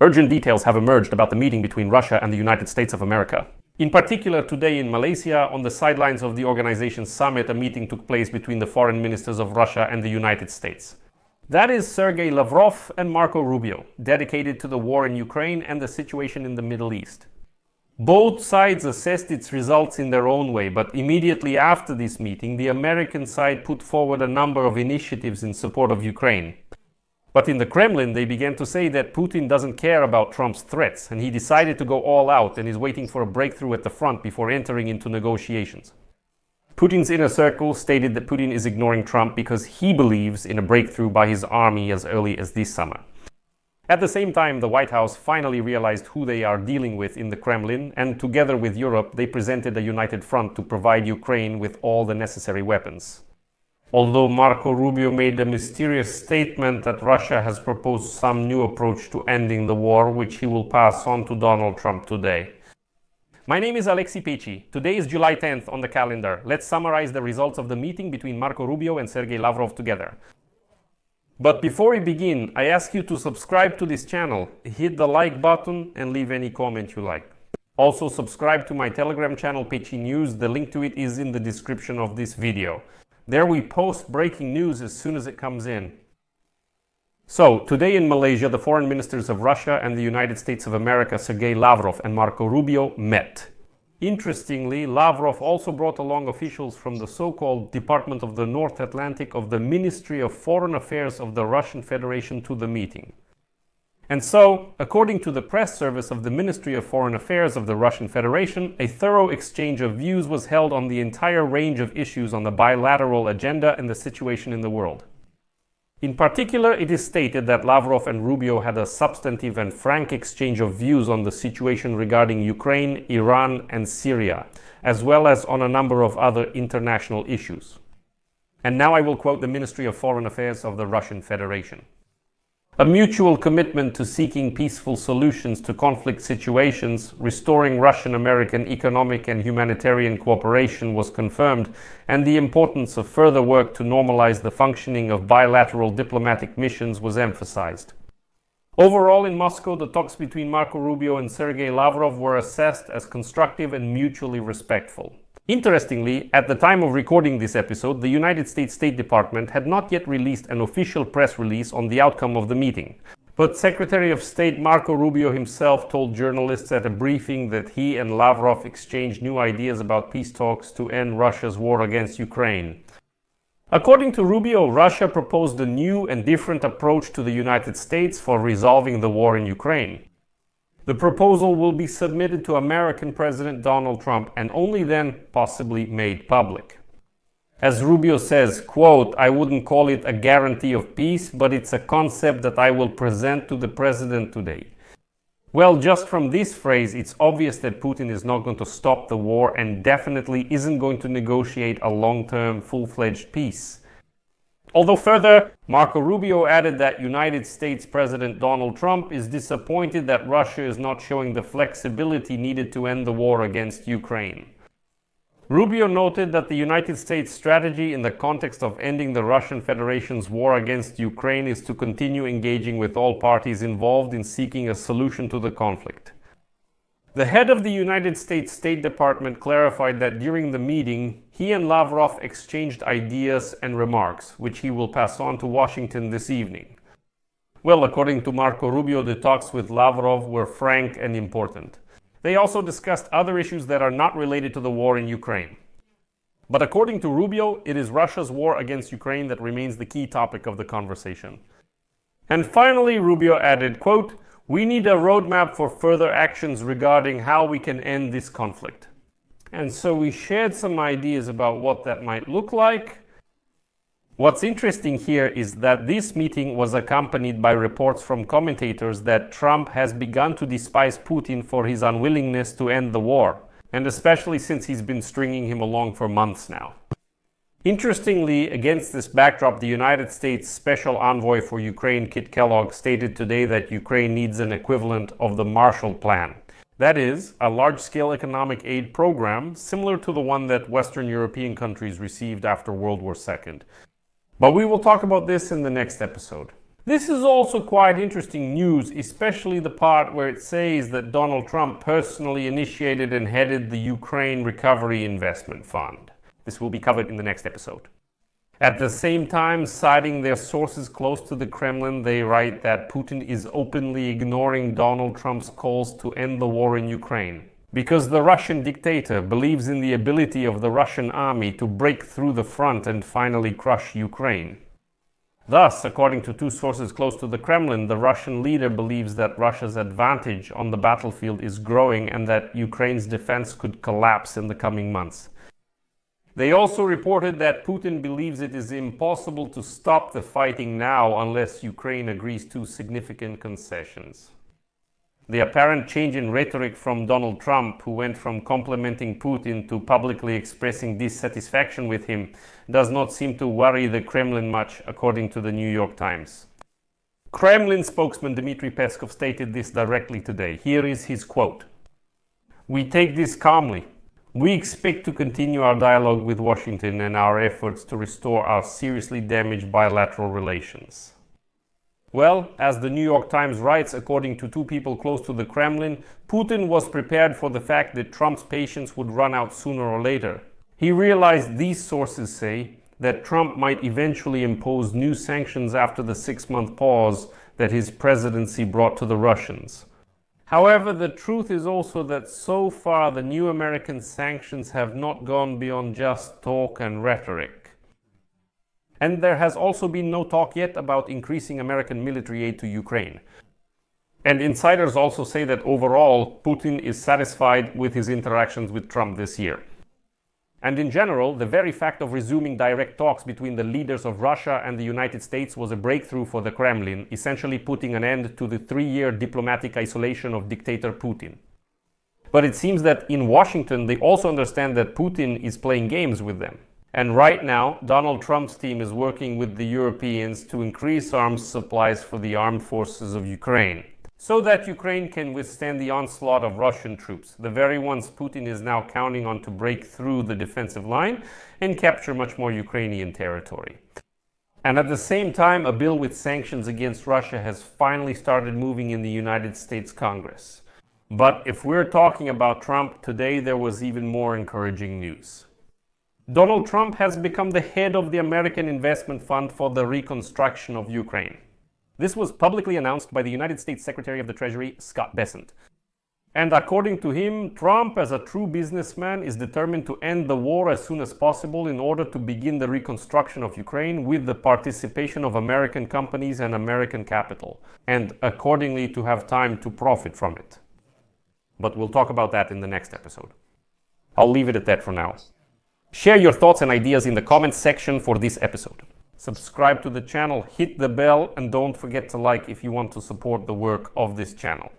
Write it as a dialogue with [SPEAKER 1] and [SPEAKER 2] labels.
[SPEAKER 1] Urgent details have emerged about the meeting between Russia and the United States of America. In particular, today in Malaysia, on the sidelines of the organization's summit, a meeting took place between the foreign ministers of Russia and the United States. That is Sergei Lavrov and Marco Rubio, dedicated to the war in Ukraine and the situation in the Middle East. Both sides assessed its results in their own way, but immediately after this meeting, the American side put forward a number of initiatives in support of Ukraine. But in the Kremlin, they began to say that Putin doesn't care about Trump's threats, and he decided to go all out and is waiting for a breakthrough at the front before entering into negotiations. Putin's inner circle stated that Putin is ignoring Trump because he believes in a breakthrough by his army as early as this summer. At the same time, the White House finally realized who they are dealing with in the Kremlin, and together with Europe, they presented a united front to provide Ukraine with all the necessary weapons. Although Marco Rubio made a mysterious statement that Russia has proposed some new approach to ending the war, which he will pass on to Donald Trump today. My name is Aleksei Pechiy. Today is July 10th on the calendar. Let's summarize the results of the meeting between Marco Rubio and Sergei Lavrov together. But before we begin, I ask you to subscribe to this channel, hit the like button and leave any comment you like. Also subscribe to my Telegram channel Pechiy News. The link to it is in the description of this video. There we post breaking news as soon as it comes in. So, today in Malaysia, the foreign ministers of Russia and the United States of America, Sergei Lavrov and Marco Rubio, met. Interestingly, Lavrov also brought along officials from the so-called Department of the North Atlantic of the Ministry of Foreign Affairs of the Russian Federation to the meeting. And so, according to the press service of the Ministry of Foreign Affairs of the Russian Federation, a thorough exchange of views was held on the entire range of issues on the bilateral agenda and the situation in the world. In particular, it is stated that Lavrov and Rubio had a substantive and frank exchange of views on the situation regarding Ukraine, Iran, and Syria, as well as on a number of other international issues. And now I will quote the Ministry of Foreign Affairs of the Russian Federation. A mutual commitment to seeking peaceful solutions to conflict situations, restoring Russian-American economic and humanitarian cooperation was confirmed, and the importance of further work to normalize the functioning of bilateral diplomatic missions was emphasized. Overall, in Moscow, the talks between Marco Rubio and Sergei Lavrov were assessed as constructive and mutually respectful. Interestingly, at the time of recording this episode, the United States State Department had not yet released an official press release on the outcome of the meeting. But Secretary of State Marco Rubio himself told journalists at a briefing that he and Lavrov exchanged new ideas about peace talks to end Russia's war against Ukraine. According to Rubio, Russia proposed a new and different approach to the United States for resolving the war in Ukraine. The proposal will be submitted to American President Donald Trump and only then possibly made public. As Rubio says, quote, "I wouldn't call it a guarantee of peace, but it's a concept that I will present to the president today." Well, just from this phrase, it's obvious that Putin is not going to stop the war and definitely isn't going to negotiate a long-term, full-fledged peace. Although further, Marco Rubio added that United States President Donald Trump is disappointed that Russia is not showing the flexibility needed to end the war against Ukraine. Rubio noted that the United States strategy in the context of ending the Russian Federation's war against Ukraine is to continue engaging with all parties involved in seeking a solution to the conflict. The head of the United States State Department clarified that during the meeting, he and Lavrov exchanged ideas and remarks, which he will pass on to Washington this evening. Well, according to Marco Rubio, the talks with Lavrov were frank and important. They also discussed other issues that are not related to the war in Ukraine. But according to Rubio, it is Russia's war against Ukraine that remains the key topic of the conversation. And finally, Rubio added, quote, "We need a roadmap for further actions regarding how we can end this conflict." And so we shared some ideas about what that might look like. What's interesting here is that this meeting was accompanied by reports from commentators that Trump has begun to despise Putin for his unwillingness to end the war, and especially since he's been stringing him along for months now. Interestingly, against this backdrop, the United States Special Envoy for Ukraine, Kit Kellogg, stated today that Ukraine needs an equivalent of the Marshall Plan. That is, a large-scale economic aid program similar to the one that Western European countries received after World War II. But we will talk about this in the next episode. This is also quite interesting news, especially the part where it says that Donald Trump personally initiated and headed the Ukraine Recovery Investment Fund. This will be covered in the next episode. At the same time, citing their sources close to the Kremlin, they write that Putin is openly ignoring Donald Trump's calls to end the war in Ukraine, because the Russian dictator believes in the ability of the Russian army to break through the front and finally crush Ukraine. Thus, according to two sources close to the Kremlin, the Russian leader believes that Russia's advantage on the battlefield is growing and that Ukraine's defense could collapse in the coming months. They also reported that Putin believes it is impossible to stop the fighting now unless Ukraine agrees to significant concessions. The apparent change in rhetoric from Donald Trump, who went from complimenting Putin to publicly expressing dissatisfaction with him, does not seem to worry the Kremlin much, according to the New York Times. Kremlin spokesman Dmitry Peskov stated this directly today. Here is his quote. "We take this calmly. We expect to continue our dialogue with Washington and our efforts to restore our seriously damaged bilateral relations." Well, as the New York Times writes, according to two people close to the Kremlin, Putin was prepared for the fact that Trump's patience would run out sooner or later. He realized, these sources say, that Trump might eventually impose new sanctions after the 6-month pause that his presidency brought to the Russians. However, the truth is also that so far the new American sanctions have not gone beyond just talk and rhetoric. And there has also been no talk yet about increasing American military aid to Ukraine. And insiders also say that overall, Putin is satisfied with his interactions with Trump this year. And in general, the very fact of resuming direct talks between the leaders of Russia and the United States was a breakthrough for the Kremlin, essentially putting an end to the 3-year diplomatic isolation of dictator Putin. But it seems that in Washington, they also understand that Putin is playing games with them. And right now, Donald Trump's team is working with the Europeans to increase arms supplies for the armed forces of Ukraine, so that Ukraine can withstand the onslaught of Russian troops, the very ones Putin is now counting on to break through the defensive line and capture much more Ukrainian territory. And at the same time, a bill with sanctions against Russia has finally started moving in the United States Congress. But if we're talking about Trump, today there was even more encouraging news. Donald Trump has become the head of the American Investment Fund for the Reconstruction of Ukraine. This was publicly announced by the United States Secretary of the Treasury, Scott Bessent. And according to him, Trump, as a true businessman, is determined to end the war as soon as possible in order to begin the reconstruction of Ukraine with the participation of American companies and American capital, and accordingly to have time to profit from it. But we'll talk about that in the next episode. I'll leave it at that for now. Share your thoughts and ideas in the comments section for this episode. Subscribe to the channel, hit the bell, and don't forget to like if you want to support the work of this channel.